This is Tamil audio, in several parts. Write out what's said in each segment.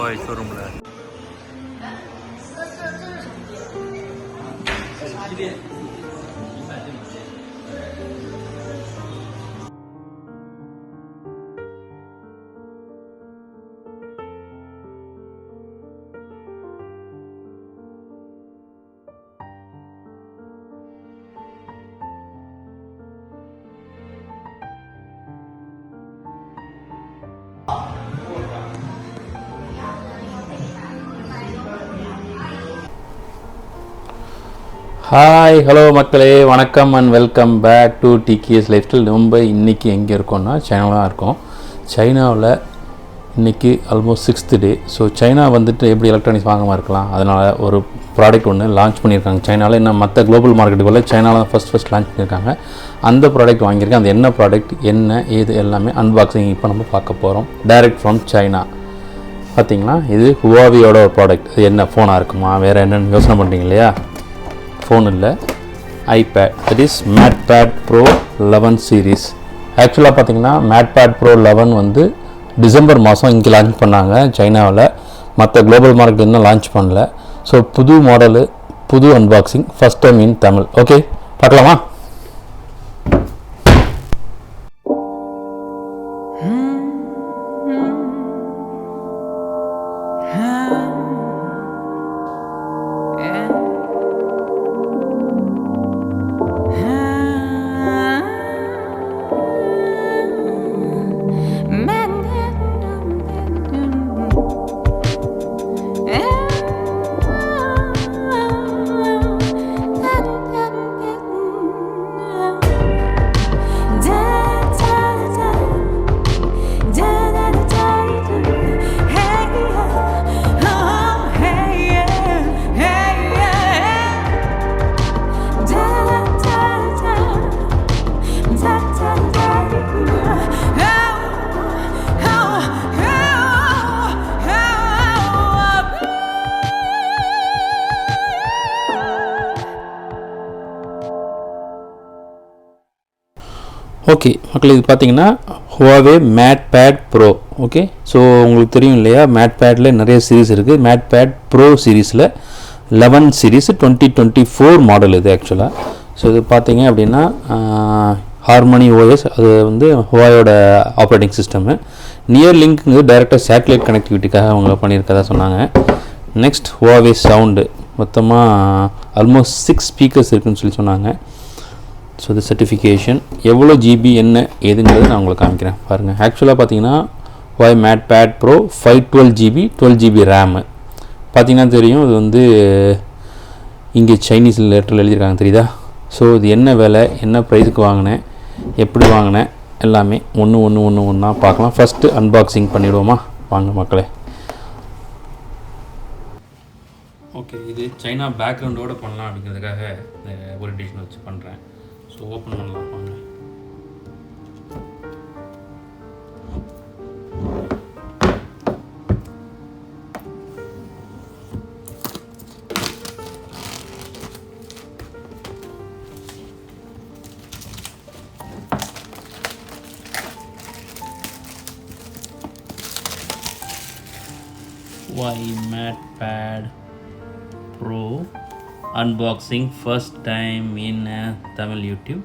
Huawei ஷோரூமில். ஹாய் ஹலோ மக்களே, வணக்கம் and welcome back to DKS lifestyle. நம்ம இன்றைக்கி எங்கே இருக்கோம்னா சைனாவில் தான் இருக்கோம். சைனாவில் இன்றைக்கி ஆல்மோஸ்ட் 6th டே. ஸோ சைனா வந்துட்டு எப்படி எலக்ட்ரானிக்ஸ் வாங்காமல் இருக்கலாம், அதனால் ஒரு ப்ராடக்ட் ஒன்று லான்ச் பண்ணியிருக்காங்க சைனாவில். இன்னும் மற்ற குளோபல் மார்க்கெட்டுக்குள்ளே சைனாவில் தான் ஃபஸ்ட் லான்ச் பண்ணியிருக்காங்க. அந்த ப்ராடக்ட் வாங்கியிருக்கேன். அது என்ன ப்ராடக்ட், என்ன ஏது எல்லாமே அன்பாக்சிங் இப்போ நம்ம பார்க்க போகிறோம். Direct from China. பார்த்திங்கன்னா இது ஹுவாவியோட ஒரு ப்ராடக்ட். இது என்ன ஃபோனாக இருக்குமா, வேறு என்னென்னு யோசனை பண்ணுறீங்க இல்லையா? ஃபோன் இல்லை, iPad. That is MatePad pro 11 series. ஆக்சுவலாக பார்த்தீங்கன்னா மேட்பேட் ப்ரோ 11 வந்து டிசம்பர் மாதம் இங்கே லான்ச் பண்ணாங்க சைனாவில். மற்ற குளோபல் மார்க்கெட் இன்னும் லான்ச் பண்ணல. ஸோ புது மாடலு, புது unboxing, first time in Tamil. Okay, பார்க்கலாமா? ஓகே மக்கள், இது பார்த்தீங்கன்னா Huawei MatePad bro. Okay, so உங்களுக்கு தெரியும் இல்லையா, மேட்பேடில் நிறைய சீரீஸ் இருக்குது. மேட்பேட் ப்ரோ சீரீஸில் 11 சீரீஸ் 2024 மாடல் இது ஆக்சுவலாக. ஸோ இது பார்த்தீங்க அப்படின்னா ஹார்மனி ஓஎஸ், அது வந்து ஹுவாயோட ஆப்ரேட்டிங் சிஸ்டமு. நியர் லிங்க்குங்க டைரெக்டாக சேட்டலைட் கனெக்டிவிட்டிக்காக அவங்க பண்ணியிருக்கதா சொன்னாங்க. நெக்ஸ்ட் ஹுவாவே சவுண்டு, மொத்தமாக ஆல்மோஸ்ட் 6 ஸ்பீக்கர்ஸ் இருக்குதுன்னு சொல்லி சொன்னாங்க. ஸோ இது சர்டிஃபிகேஷன், எவ்வளோ ஜிபி என்ன ஏதுங்கிறது நான் உங்களுக்கு காமிக்கிறேன் பாருங்கள். ஆக்சுவலாக பார்த்தீங்கன்னா Huawei MatePad pro 512 GB 12 GB RAM. பார்த்தீங்கன்னா தெரியும், இது வந்து இங்கே சைனீஸ் லெட்டரில் எழுதியிருக்காங்க, தெரியுதா? ஸோ இது என்ன விலை, என்ன ப்ரைஸுக்கு வாங்கினேன், எப்படி வாங்கினேன், எல்லாமே ஒன்றா பார்க்கலாம். ஃபஸ்ட்டு அன்பாக்சிங் பண்ணிவிடுவோமா? வாங்க மக்களே. ஓகே, இது சைனா பேக்ரவுண்டோடு பண்ணலாம் அப்படிங்கிறதுக்காக இந்த ஓரியன்டேஷன் வச்சு பண்ணுறேன். ஸோ ஓப்பன் பண்ணலாம் வாங்க. Huawei MatePad Pro unboxing, first time in Tamil YouTube.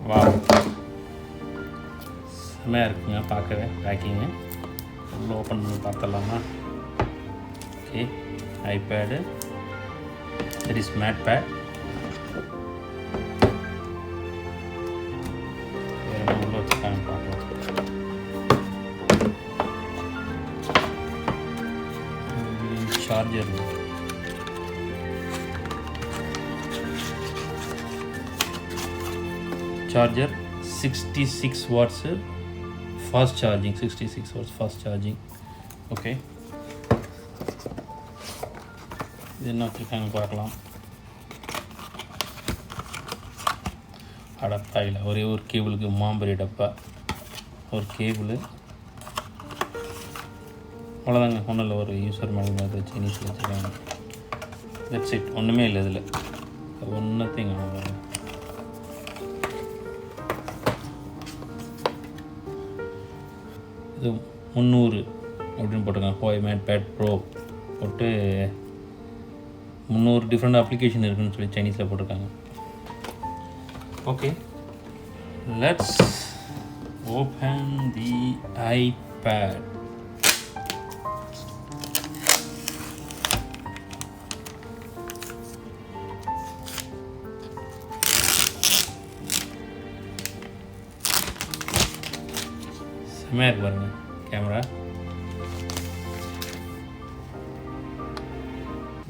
Wow, செம்மையாக இருக்குங்க பார்க்கவே. பேக்கிங்கு உள்ள ஓப்பன் பண்ணி பார்த்துடலாமா? Okay, iPad, that is MatePad. வேறு உள்ள வச்சுருக்காங்க பார்க்கலாம். Charger, charger 66 watts fast charging, 66 watts fast charging. Okay, இது என்ன வச்சுருக்காங்க பார்க்கலாம். அடப்பாயில் ஒரே ஒரு கேபிளுக்கு மாம்பரி டப்பா, ஒரு கேபிள், அவ்வளோதாங்க. ஒன்றும் இல்லை, ஒரு யூசர் மேலே மாதிரி சைனீஸில் வச்சுருக்காங்க. தட்ஸ் இட், ஒன்றுமே இல்லை இதில், ஒன்றத்தையும். இது 300 அப்படின்னு போட்டிருக்காங்க. Huawei MatePad Pro போட்டு 300 டிஃப்ரெண்ட் அப்ளிகேஷன் இருக்குதுன்னு சொல்லி சைனீஸில் போட்டிருக்காங்க. Okay, let's open the iPad. செம்மையாக இருக்கு பாருங்க camera.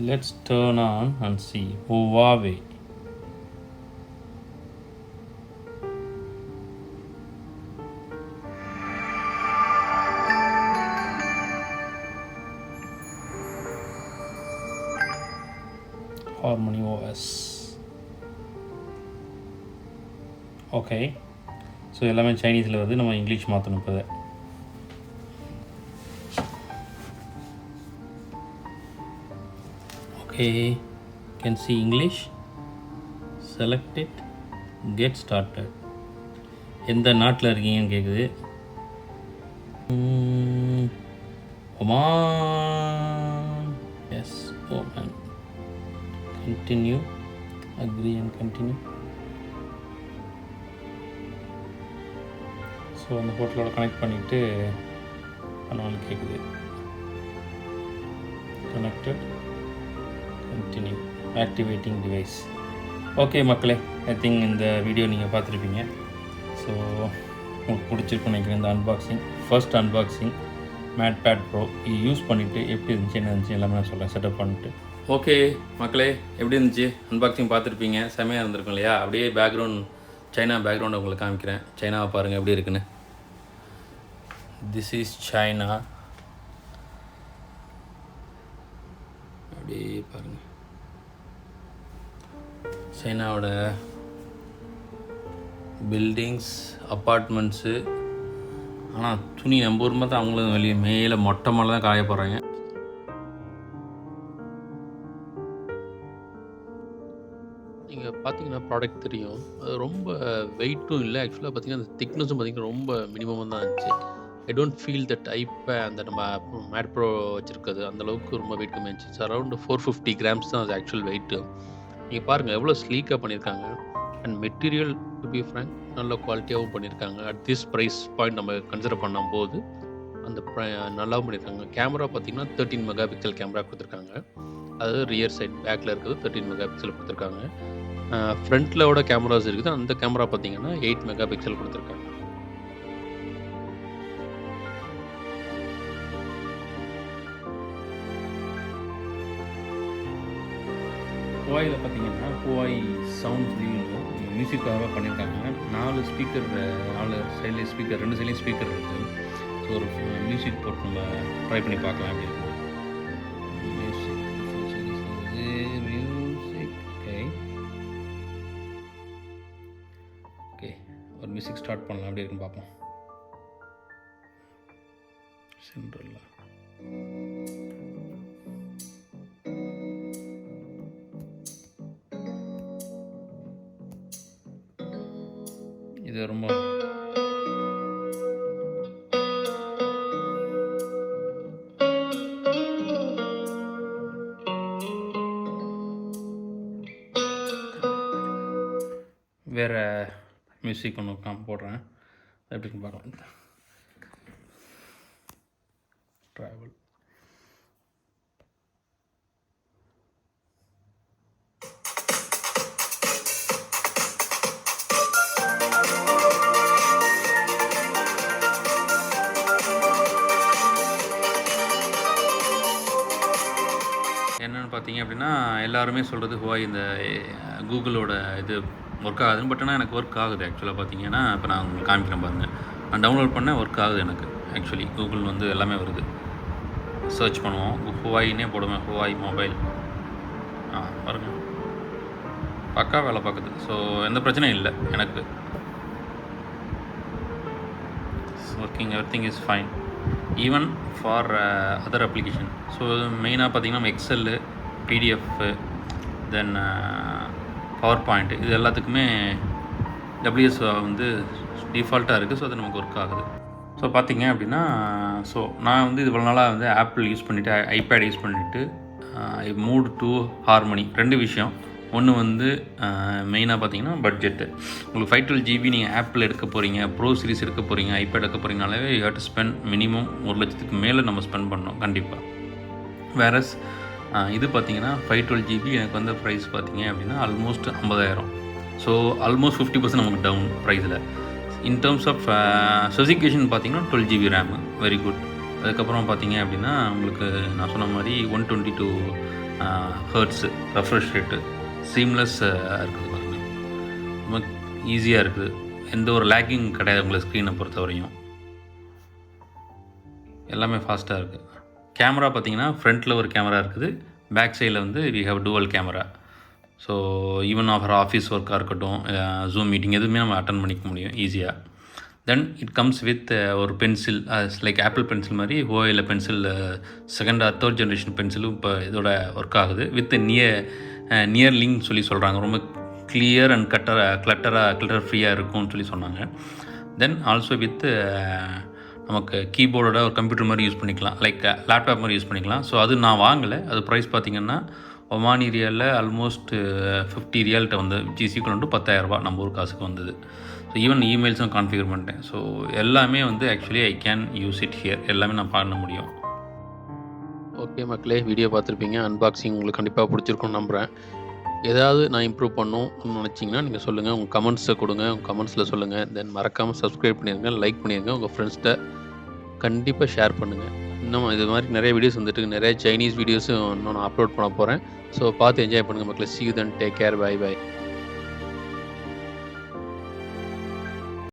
Let's turn on and see Huawei. Harmony OS. Okay, so எல்லாமே சைனீஸில் வருது. நம்ம இங்கிலீஷ் மாற்றணும் இப்போ. Okay, can see English. Select it, get started. எந்த நாட்டில் இருக்கீங்கன்னு கேட்குது. Oman. Yes, Oman. Continue, agree and continue. So அந்த ஹோட்டலோட கனெக்ட் பண்ணிவிட்டு பண்ணாலும் கேட்குது. Connected, continue, activating device. Okay மக்களே, ஐ திங்க் இந்த வீடியோ நீங்கள் பார்த்துருப்பீங்க. ஸோ உங்களுக்கு பிடிச்சிருக்குன்னு நினைக்கிறேன் இந்த unboxing. First unboxing MatePad Pro. இது யூஸ் பண்ணிவிட்டு எப்படி இருந்துச்சு என்ன இருந்துச்சு எல்லாமே நான் சொல்கிறேன் செட்டப் பண்ணிட்டு. ஓகே மக்களே, எப்படி இருந்துச்சு அன்பாக்சிங் பார்த்துருப்பீங்க. செமையாக இருந்திருக்கும் இல்லையா? அப்படியே பேக்ரவுண்ட் சைனா பேக்ரவுண்டை உங்களுக்கு காமிக்கிறேன். சைனாவை பாருங்கள் எப்படி இருக்குன்னு. This is China. அப்படியே பாருங்கள் சைனாவோட பில்டிங்ஸ், அப்பார்ட்மெண்ட்ஸு. ஆனால் துணி நம்ம ஊர் தான் அவங்களும் வெளியே மேலே மொட்டை மேலே தான் காய போடுறாங்க. நீங்கள் பார்த்தீங்கன்னா ப்ராடக்ட் தெரியும். அது ரொம்ப வெயிட்டும் இல்லை. ஆக்சுவலாக பார்த்தீங்கன்னா அந்த திக்னஸும் பார்த்தீங்கன்னா ரொம்ப மினிமமாக தான் இருந்துச்சு. ஐ டோன்ட் ஃபீல் தட் அந்த நம்ம மேட் ப்ரோ வச்சுருக்கிறது அந்தளவுக்கு ரொம்ப வெயிட் கம்மியாக இருந்துச்சு. அரௌண்ட் 450 கிராம்ஸ் தான் அது ஆக்சுவல் வெயிட்டு. நீங்கள் பாருங்கள் எவ்வளோ ஸ்லீக்காக பண்ணியிருக்காங்க. And material to be frank நல்ல குவாலிட்டியாகவும் பண்ணியிருக்காங்க. அட் திஸ் ப்ரைஸ் பாயிண்ட் நம்ம கன்சிடர் பண்ணும்போது அந்த நல்லாவும் பண்ணியிருக்காங்க. கேமரா பார்த்தீங்கன்னா 13 மெகா பிக்சல் கேமரா கொடுத்துருக்காங்க. அதாவது ரியர் சைட் பேக்கில் இருக்கிறது 13 மெகா பிக்சல் கொடுத்துருக்காங்க. ஃப்ரண்ட்லோட கேமராஸ் இருக்குது. அந்த கேமரா பார்த்தீங்கன்னா 8 மெகா பிக்சல் கொடுத்துருக்காங்க. ஹுவாயில் பார்த்தீங்கன்னா ஹுவாய் சவுண்ட் மியூசிக்காக பண்ணியிருக்காங்க. 4 ஸ்பீக்கர், 4 சைட்லேயும் ஸ்பீக்கர், 2 சைட்லேயும் ஸ்பீக்கர் இருக்குது. ஸோ ஒரு மியூசிக் போட்டு நம்ம ட்ரை பண்ணி பார்க்கலாம் அப்படின்னு. ஓகே, ஒரு மியூசிக் ஸ்டார்ட் பண்ணலாம் அப்படி இருக்குன்னு பார்ப்போம். சென்ட்ரலில் இது ரொம்ப வேறு மியூசிக் ஒன்று போடுறேன் எப்படின்னு பார்க்கலாம். ட்ராவல் என்னென்னு பார்த்தீங்க அப்படின்னா எல்லாருமே சொல்கிறது ஹுவாய் இந்த கூகுளோட இது ஒர்க் ஆகுதுன்னு. பட் ஆனால் எனக்கு ஒர்க் ஆகுது ஆக்சுவலாக பார்த்தீங்கன்னா. இப்போ நான் உங்களுக்கு காமிக்கிறேன் பாருங்கள். நான் டவுன்லோட் பண்ணேன், ஒர்க் ஆகுது எனக்கு ஆக்சுவலி. கூகுள் வந்து எல்லாமே வருது. சர்ச் பண்ணுவோம், ஹுவாயினே போடுவேன், ஹுவாய் மொபைல். பாருங்க பக்கா வேலை பார்க்குது. ஸோ எந்த பிரச்சனையும் இல்லை எனக்கு. Working everything is fine even for other application. So மெயினாக பார்த்திங்கன்னா நம்ம எக்ஸெல்லு, பிடிஎஃப்பு, தென் பவர் பாயிண்ட், இது எல்லாத்துக்குமே WS வந்து டிஃபால்ட்டாக இருக்குது. ஸோ அது நமக்கு ஒர்க் ஆகுது. ஸோ பார்த்தீங்க அப்படின்னா, ஸோ நான் வந்து இவ்வளோ நாளாக வந்து ஆப்பிள் யூஸ் பண்ணிவிட்டு ஐபேட் யூஸ் பண்ணிவிட்டு ஐ மூவ் டு ஹார்மனி. 2 விஷயம். ஒன்று வந்து மெயினாக பார்த்தீங்கன்னா பட்ஜெட்டு. உங்களுக்கு 512 GB நீங்கள் ஆப்பிள் எடுக்க போகிறீங்க, ப்ரோ சீரிஸ் எடுக்க போகிறீங்க, ஐபேட் எடுக்க போகிறீங்கனாலே you have to spend minimum 1,00,000க்கு மேலே நம்ம ஸ்பெண்ட் பண்ணணும் கண்டிப்பாக. வேறஸ் இது பார்த்தீங்கன்னா 512 GB எனக்கு வந்து ப்ரைஸ் பார்த்தீங்க அப்படின்னா ஆல்மோஸ்ட் 50,000. ஸோ ஆல்மோஸ்ட் 50% நமக்கு டவுன் ப்ரைஸில். இன் டேர்ம்ஸ் ஆஃப் ஸ்பெசிஃபிகேஷன் பார்த்தீங்கன்னா 12 GB ரேமு வெரி குட். அதுக்கப்புறம் பார்த்தீங்க அப்படின்னா உங்களுக்கு நான் சொன்ன மாதிரி 122 ஹெர்ட்ஸு ரெஃப்ரெஷ் ரேட்டு, சீம்லெஸ் இருக்குது பாருங்கள், ரொம்ப ஈஸியாக இருக்குது, எந்த ஒரு லேக்கிங் கிடையாது உங்களுக்கு ஸ்க்ரீனை பொறுத்த வரையும், எல்லாமே ஃபாஸ்ட்டாக இருக்குது. கேமரா பார்த்தீங்கன்னா ஃப்ரண்ட்டில் ஒரு கேமரா இருக்குது, பேக் சைடில் வந்து we have dual camera. So even offer office ஒர்க்காக இருக்கட்டும், ஜூம் மீட்டிங் எதுவுமே நம்ம அட்டன் பண்ணிக்க முடியும் ஈஸியாக. தென் இட் கம்ஸ் வித் ஒரு பென்சில், லைக் ஆப்பிள் பென்சில் மாதிரி ஹுவாவேல pencil second or third generation பென்சிலும் இப்போ இதோட ஒர்க் ஆகுது வித் நியர் லிங்க் சொல்லி சொல்கிறாங்க. ரொம்ப கிளியர் அண்ட் கிளட்டர் ஃப்ரீயாக இருக்கும்னு சொல்லி சொன்னாங்க. தென் ஆல்சோ வித் நமக்கு கீபோர்டோட ஒரு கம்ப்யூட்டர் மாதிரி யூஸ் பண்ணிக்கலாம், லைக் லேப்டாப் மாதிரி யூஸ் பண்ணிக்கலாம். ஸோ அது நான் வாங்கலை. அது ப்ரைஸ் பார்த்திங்கன்னா ஒமானி ரியாலில் ஆல்மோஸ்ட் 50 ரியால்கிட்ட வந்து ஜிசிக்குள்ள 10,000 நம்ம ஊர் காசுக்கு வந்தது. ஸோ ஈவன் இமெயில்ஸும் கான்ஃபிகர் பண்ணிட்டேன். ஸோ எல்லாமே வந்து actually I can use it here, எல்லாமே நான் பண்ண முடியும். ஓகே மக்களே, வீடியோ பார்த்துருப்பீங்க. அன்பாக்சிங் உங்களுக்கு கண்டிப்பாக பிடிச்சிருக்கும்னு நம்புகிறேன். ஏதாவது நான் இம்ப்ரூவ் பண்ணணும்னு நினச்சிங்கன்னா நீங்கள் சொல்லுங்கள், உங்கள் கமெண்ட்ஸை கொடுங்க, உங்கள் கமெண்ட்ஸில் சொல்லுங்கள். தென் மறக்காமல் சப்ஸ்கிரைப் பண்ணிடுங்க, லைக் பண்ணிடுங்க, உங்கள் ஃப்ரெண்ட்ஸ்கிட்ட கண்டிப்பாக ஷேர் பண்ணுங்கள். இன்னும் இது மாதிரி நிறைய வீடியோஸ் வந்துட்டு, நிறைய சைனீஸ் வீடியோஸும் இன்னும் நான் அப்லோட் பண்ண போகிறேன். ஸோ பார்த்து என்ஜாய் பண்ணுங்கள் மக்களே. See you then, take care, bye bye.